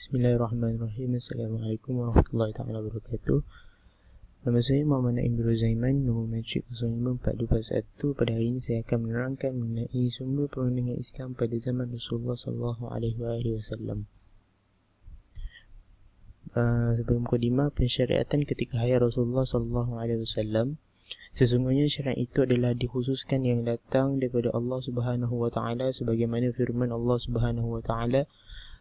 Bismillahirrahmanirrahim. Assalamualaikum warahmatullahi taala wabarakatuh. Nama saya Muhammad Naim bin Zaiman, nombor matrik 054241. Pada hari ini saya akan menerangkan mengenai sumber perundingan Islam pada zaman Rasulullah SAW. Sebagai mukadimah, pensyariatan ketika hayat Rasulullah SAW, sesungguhnya syariat itu adalah dikhususkan yang datang daripada Allah Subhanahu wa taala, sebagaimana firman Allah Subhanahu wa taala,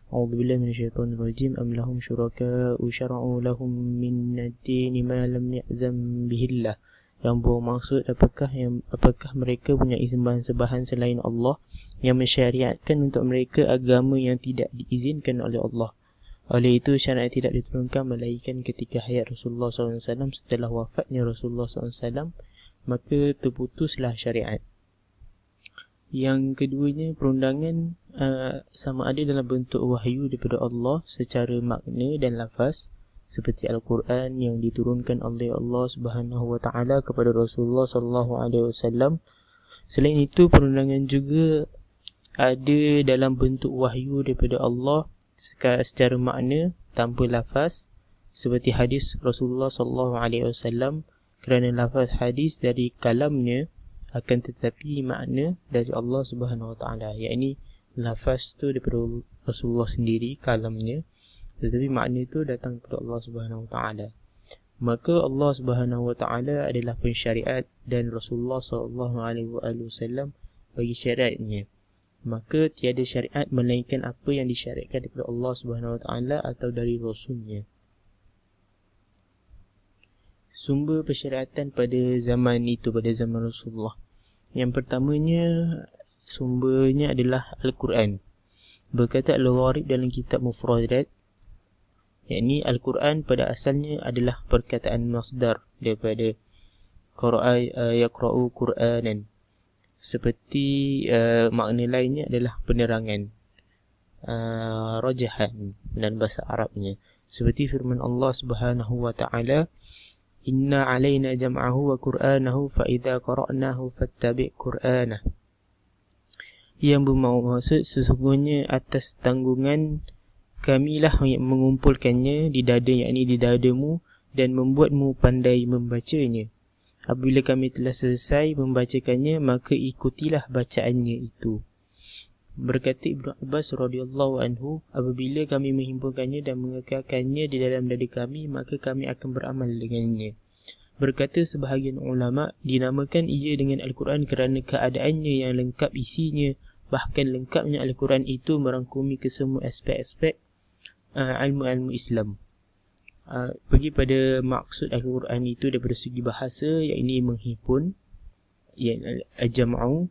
A'udzubillahi minasyaitonirrajim, am lahum syuraka'u syara'u lahum min ad-dini ma lam ya'zam bihillah. Yang bermaksud apakah mereka punya sembahan-sembahan selain Allah yang mensyariatkan untuk mereka agama yang tidak diizinkan oleh Allah. Oleh itu syariat tidak diturunkan melainkan ketika hayat Rasulullah SAW. Setelah wafatnya Rasulullah SAW, maka terputuslah syariat. Yang keduanya, perundangan sama ada dalam bentuk wahyu daripada Allah secara makna dan lafaz, seperti Al-Quran yang diturunkan oleh Allah Subhanahu wa taala kepada Rasulullah sallallahu alaihi wasallam. Selain itu, perundangan juga ada dalam bentuk wahyu daripada Allah secara makna tanpa lafaz, seperti hadis Rasulullah sallallahu alaihi wasallam, kerana lafaz hadis dari kalamnya, akan tetapi makna dari Allah Subhanahu wa taala, yakni lafaz tu daripada Rasulullah sendiri, kalamnya, tetapi makna itu datang daripada Allah Subhanahu wa taala. Maka Allah Subhanahu wa taala adalah pensyariat dan Rasulullah sallallahu alaihi wasallam bagi syariatnya. Maka tiada syariat melainkan apa yang disyariatkan daripada Allah Subhanahu wa taala atau dari Rasulnya. Sumber persyariatan pada zaman itu, pada zaman Rasulullah. Yang pertamanya, sumbernya adalah Al-Quran. Berkata Al-Gharib dalam kitab Mufradat, yakni Al-Quran pada asalnya adalah perkataan masdar daripada yaqra'u Qur'anan. Seperti makna lainnya adalah penerangan, rajahan dalam bahasa Arabnya. Seperti firman Allah Subhanahu wa taala, Inna alaina jam'ahu wa Qur'anahu fa idza qara'nahu fattabi' Qur'anah. Yang bermaksud sesungguhnya atas tanggungan kamilah yang mengumpulkannya di dada, yakni di dadamu, dan membuatmu pandai membacanya. Apabila kami telah selesai membacakannya, maka ikutilah bacaannya itu. Berkata Ibnu Abbas radhiyallahu anhu, apabila kami menghimpunkannya dan mengekalkannya di dalam dada kami, maka kami akan beramal dengannya. Berkata sebahagian ulama, dinamakan ia dengan Al-Quran kerana keadaannya yang lengkap isinya. Bahkan lengkapnya Al-Quran itu merangkumi kesemua aspek-aspek ilmu-ilmu Islam. Pergi pada maksud Al-Quran itu daripada segi bahasa, yakni menghimpun, al-jam'u.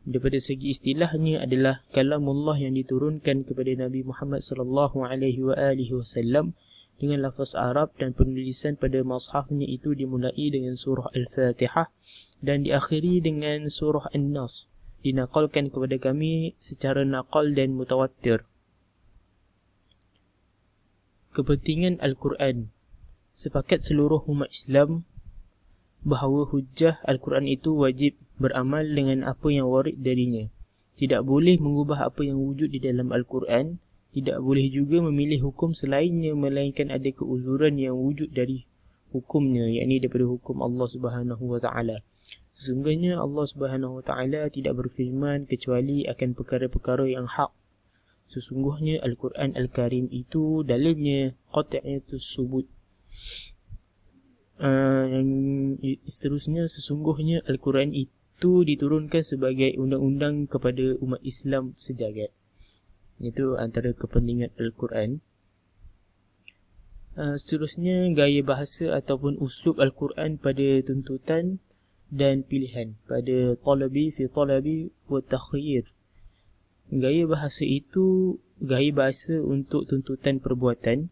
Daripada segi istilahnya adalah kalamullah yang diturunkan kepada Nabi Muhammad sallallahu alaihi wasallam dengan lafaz Arab, dan penulisan pada mushafnya itu dimulai dengan surah Al-Fatihah dan diakhiri dengan surah An-Nas. Dinaqalkan kepada kami secara naqal dan mutawatir. Kepentingan Al-Quran. Sepakat seluruh umat Islam bahawa hujjah Al-Quran itu wajib beramal dengan apa yang warid darinya. Tidak boleh mengubah apa yang wujud di dalam Al-Quran. Tidak boleh juga memilih hukum selainnya, melainkan ada keuzuran yang wujud dari hukumnya, yakni daripada hukum Allah Subhanahu wa taala. Sesungguhnya Allah Subhanahu wa taala tidak berfirman kecuali akan perkara-perkara yang hak. Sesungguhnya Al-Quran Al-Karim itu dalilnya qat'iyatus subut. Yang seterusnya, sesungguhnya Al-Quran itu diturunkan sebagai undang-undang kepada umat Islam sejagat. Itu antara kepentingan Al-Quran. Seterusnya, gaya bahasa ataupun uslub Al-Quran pada tuntutan dan pilihan, pada talabi fi talabi wa takhyir. Gaya bahasa itu gaya bahasa untuk tuntutan perbuatan.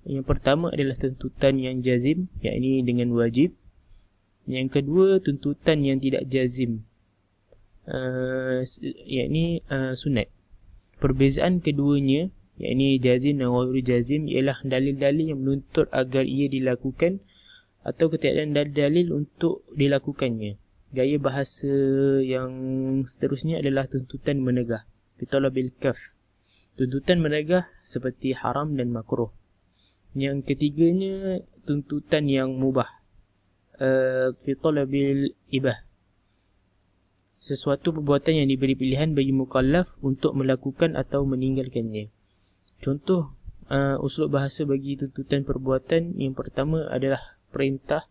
Yang pertama adalah tuntutan yang jazim, yakni dengan wajib. Yang kedua, tuntutan yang tidak jazim, yakni sunat. Perbezaan keduanya, yakni jazim dan ghairu jazim, ialah dalil-dalil yang menuntut agar ia dilakukan atau ketiadaan dalil untuk dilakukannya. Gaya bahasa yang seterusnya adalah tuntutan menegah, bitalabil kaf. Tuntutan menegah seperti haram dan makruh. Yang ketiganya, tuntutan yang mubah. Fi talabil ibah. Sesuatu perbuatan yang diberi pilihan bagi mukallaf untuk melakukan atau meninggalkannya. Contoh uslub bahasa bagi tuntutan perbuatan yang pertama adalah perintah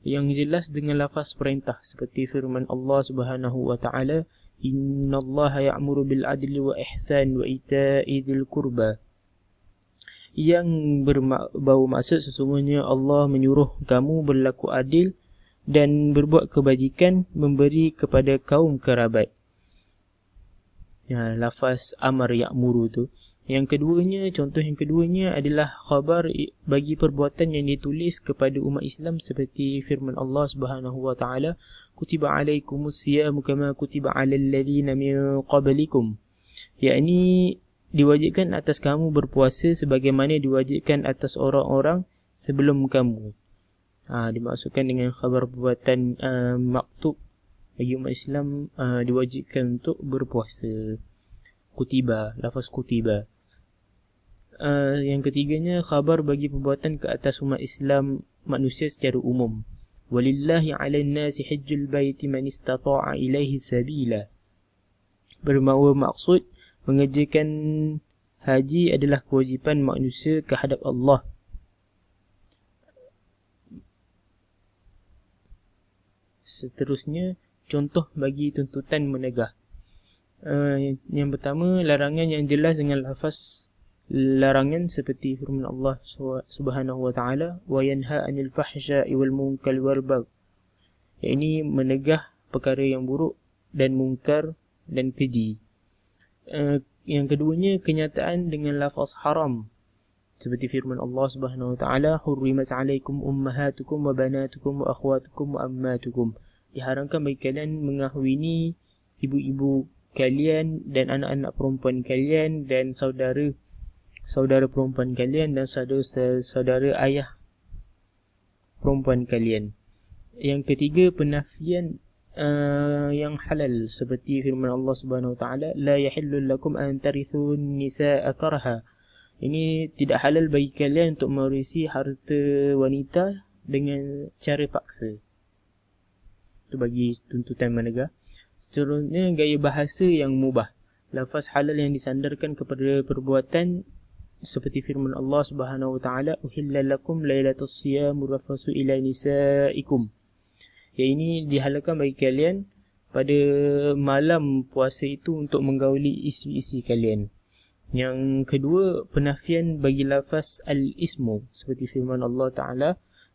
yang jelas dengan lafaz perintah seperti firman Allah Subhanahu wa taala, innallaha ya'muru bil adli wa ihsan wa ita'i dzil qurba, yang berbau maksud sesungguhnya Allah menyuruh kamu berlaku adil dan berbuat kebajikan, memberi kepada kaum kerabat. Lafaz amar ya'muru tu. Contoh yang keduanya adalah khabar bagi perbuatan yang ditulis kepada umat Islam seperti firman Allah Subhanahu wa taala, kutiba alaikumus siyamu kama kutiba alal ladzina min qablikum. Yakni diwajibkan atas kamu berpuasa sebagaimana diwajibkan atas orang-orang sebelum kamu. Dimaksudkan dengan khabar perbuatan maktub bagi umat Islam diwajibkan untuk berpuasa. Kutiba, lafaz kutiba. Yang ketiganya, khabar bagi perbuatan ke atas umat Islam manusia secara umum. Walillahi 'alan nasi hajjul baiti man istata'a ilaihi sabila. Bermaksud mengerjakan haji adalah kewajipan manusia kehadap Allah. Seterusnya, contoh bagi tuntutan menegah. Yang pertama, larangan yang jelas dengan lafaz larangan seperti firman Allah Subhanahu wa taala, wa yanha 'anil fahsya'i wal munkari wal baghi. Ini menegah perkara yang buruk dan mungkar dan keji. Yang keduanya, kenyataan dengan lafaz haram seperti firman Allah Subhanahu wa taala, hurrimat 'alaikum ummahatukum wa banatukum wa akhwatukum wa ammatukum. Diharamkan bagi kalian mengahwini ibu-ibu kalian dan anak-anak perempuan kalian dan saudara perempuan kalian dan saudara ayah perempuan kalian. Yang ketiga, penafian yang halal seperti firman Allah Subhanahu wa taala, la yahillu lakum an tarithu nisaa karha. Ini tidak halal bagi kalian untuk mewarisi harta wanita dengan cara paksa. Itu bagi tuntutan menegah. Seterusnya, gaya bahasa yang mubah. Lafaz halal yang disandarkan kepada perbuatan seperti firman Allah Subhanahu wa taala, uhilla lakum lailatus siyam rafasu ila nisaikum. Ini dihalalkan bagi kalian pada malam puasa itu untuk menggauli isteri-isteri kalian. Yang kedua, penafian bagi lafaz al-ismu seperti firman Allah taala,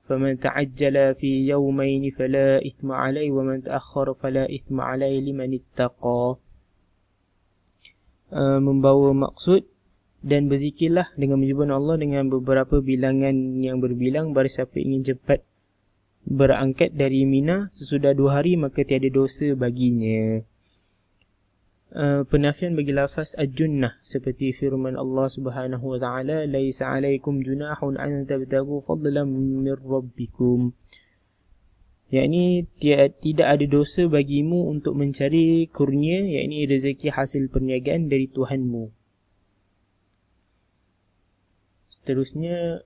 فَمَنْ تَعَجَّلَ فِي يَوْمَيْنِ فَلَا إِثْمَ عَلَيْهِ وَمَنْ تَأَخَّرَ فَلَا إِثْمَ عَلَيْهِ لِمَنِ اتَّقَى. Membawa maksud, dan berzikirlah dengan menyebut Allah dengan beberapa bilangan yang berbilang. Barang siapa ingin cepat berangkat dari Mina sesudah 2 hari, maka tiada dosa baginya. Penafian bagi lafaz al-junnah seperti firman Allah Subhanahu wa taala, laisa alaikum junahun an tabtagu fadlan min rabbikum. Yakni tidak ada dosa bagimu untuk mencari kurnia, yakni rezeki hasil perniagaan dari Tuhanmu. Seterusnya,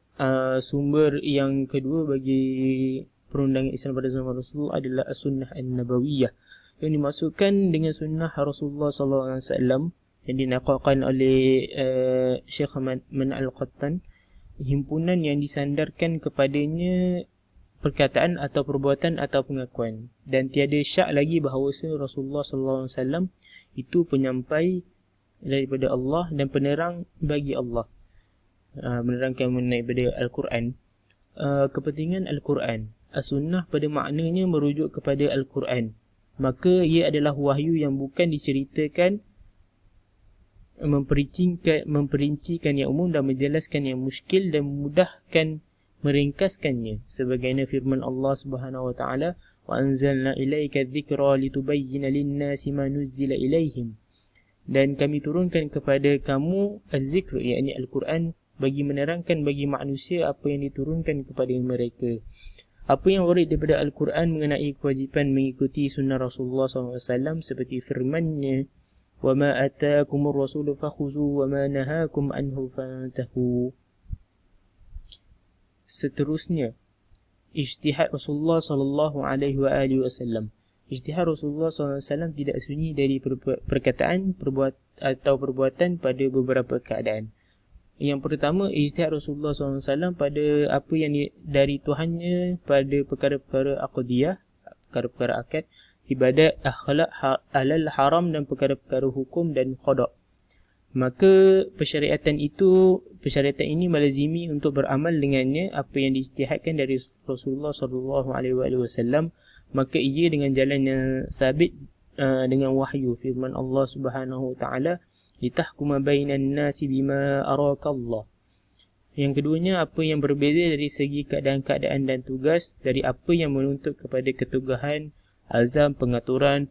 sumber yang kedua bagi perundangan Islam pada zaman Rasulullah adalah as-sunnah an-nabawiyah, yang dimaksudkan dengan sunnah Rasulullah SAW yang dinaqalkan oleh Syekh Man Al-Qattan, himpunan yang disandarkan kepadanya perkataan atau perbuatan atau pengakuan, dan tiada syak lagi bahawa Rasulullah SAW itu penyampai daripada Allah dan penerang bagi Allah, menerangkan mengenai daripada Al-Quran. Kepentingan Al-Quran, as-sunnah pada maknanya merujuk kepada Al-Quran, maka ia adalah wahyu yang bukan diceritakan, memperincikan yang umum dan menjelaskan yang muskil dan memudahkan meringkaskannya, sebagaimana firman Allah Subhanahu wa taala, wa anzalna ilaika dzikra litubayyana lin-nasi ma nuzzila ilaihim. Dan kami turunkan kepada kamu az-zikr, yakni Al-Quran, bagi menerangkan bagi manusia apa yang diturunkan kepada mereka. Apa yang warid daripada Al-Quran mengenai kewajipan mengikuti sunnah Rasulullah SAW seperti firman-Nya, وَمَا أَتَاكُمُ الرَّسُولُ فَخُذُوا وَمَا نَهَاكُمْ عَنْهُ فَانْتَهُوا. Seterusnya, ijtihad Rasulullah sallallahu alaihi wasallam. Ijtihad Rasulullah sallallahu alaihi wasallam tidak sunyi dari perkataan, atau perbuatan pada beberapa keadaan. Yang pertama, ijtihad Rasulullah sallallahu alaihi wasallam pada apa yang dari Tuhannya pada perkara-perkara aqdiyah, perkara-perkara akad, ibadat, akhlak, halal, haram dan perkara-perkara hukum dan qada. Maka persyariatan ini melazimi untuk beramal dengannya apa yang diijtihadkan dari Rasulullah sallallahu alaihi wasallam. Maka ia dengan jalan yang sabit dengan wahyu firman Allah Subhanahu wa taala, litahkuma bainan nasi bima arakallah. Yang keduanya, apa yang berbeza dari segi keadaan-keadaan dan tugas, dari apa yang menuntut kepada keteguhan, azam, pengaturan,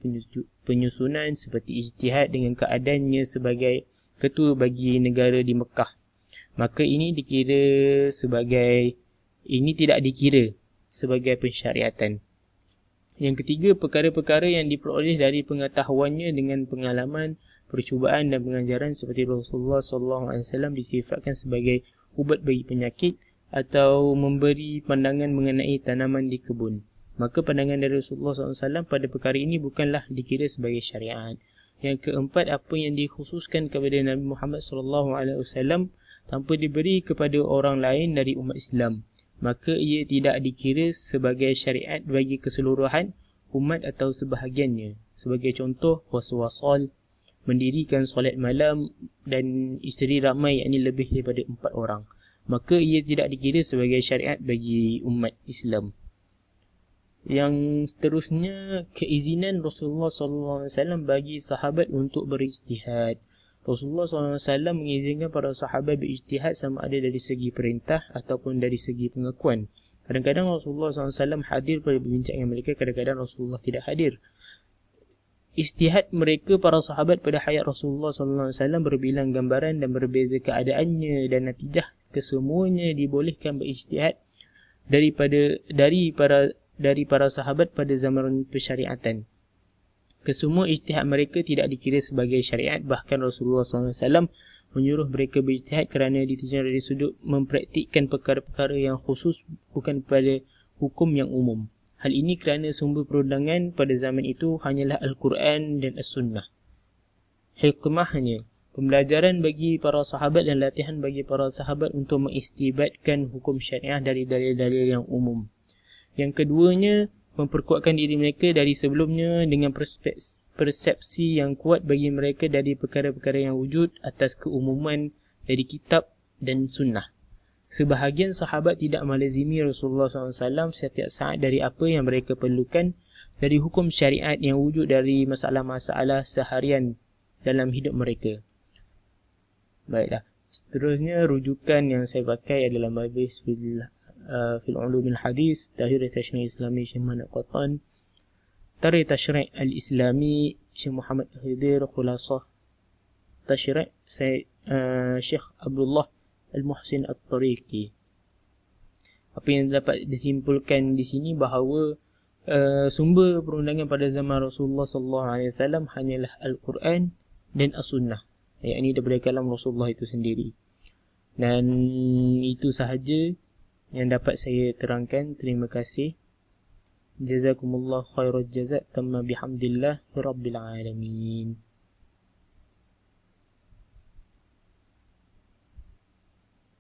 penyusunan seperti ijtihad dengan keadaannya sebagai ketua bagi negara di Mekah. Maka ini tidak dikira sebagai pensyariatan. Yang ketiga, perkara-perkara yang diperoleh dari pengetahuannya dengan pengalaman, percubaan dan pengajaran seperti Rasulullah SAW disifatkan sebagai ubat bagi penyakit atau memberi pandangan mengenai tanaman di kebun. Maka pandangan dari Rasulullah SAW pada perkara ini bukanlah dikira sebagai syariat. Yang keempat, apa yang dikhususkan kepada Nabi Muhammad SAW tanpa diberi kepada orang lain dari umat Islam, maka ia tidak dikira sebagai syariat bagi keseluruhan umat atau sebahagiannya. Sebagai contoh, waswasal, mendirikan solat malam dan isteri ramai, yakni lebih daripada 4 orang, maka ia tidak dikira sebagai syariat bagi umat Islam. Yang seterusnya, keizinan Rasulullah SAW bagi sahabat untuk berijtihad. Rasulullah SAW mengizinkan para sahabat berijtihad sama ada dari segi perintah ataupun dari segi pengakuan. Kadang-kadang Rasulullah SAW hadir pada perbincangan mereka, kadang-kadang Rasulullah tidak hadir. Ijtihad mereka para sahabat pada hayat Rasulullah SAW berbilang gambaran dan berbeza keadaannya, dan natijah kesemuanya dibolehkan berijtihad dari para sahabat pada zaman persyariatan. Kesemua ijtihad mereka tidak dikira sebagai syariat. Bahkan Rasulullah SAW menyuruh mereka berijtihad kerana ditinjau dari sudut mempraktikkan perkara-perkara yang khusus, bukan pada hukum yang umum. Hal ini kerana sumber perundangan pada zaman itu hanyalah Al-Quran dan As-Sunnah. Hikmahnya, pembelajaran bagi para sahabat dan latihan bagi para sahabat untuk mengistibatkan hukum syariah dari dalil-dalil yang umum. Yang keduanya, memperkuatkan diri mereka dari sebelumnya dengan persepsi yang kuat bagi mereka dari perkara-perkara yang wujud atas keumuman dari kitab dan sunnah. Sebahagian sahabat tidak melazimi Rasulullah SAW setiap saat dari apa yang mereka perlukan dari hukum syariat yang wujud dari masalah-masalah seharian dalam hidup mereka. Baiklah, seterusnya rujukan yang saya pakai adalah Mabahis fil Ulumil Hadis, Tahrir Tashri' Islami Syekh Muhammad Qatan, Tahrir Tashri' Al-Islami Syekh Muhammad Khidir, Khulasah Tashri' Syekh Abdullah Al-Muhsin At-Tariqi. Apa yang dapat disimpulkan di sini bahawa sumber perundangan pada zaman Rasulullah SAW hanyalah Al-Quran dan As-Sunnah, yakni daripada kalam Rasulullah itu sendiri. Dan itu sahaja yang dapat saya terangkan. Terima kasih. Jazakumullah khairal jazak. Tamma bihamdillah rabbil alamin.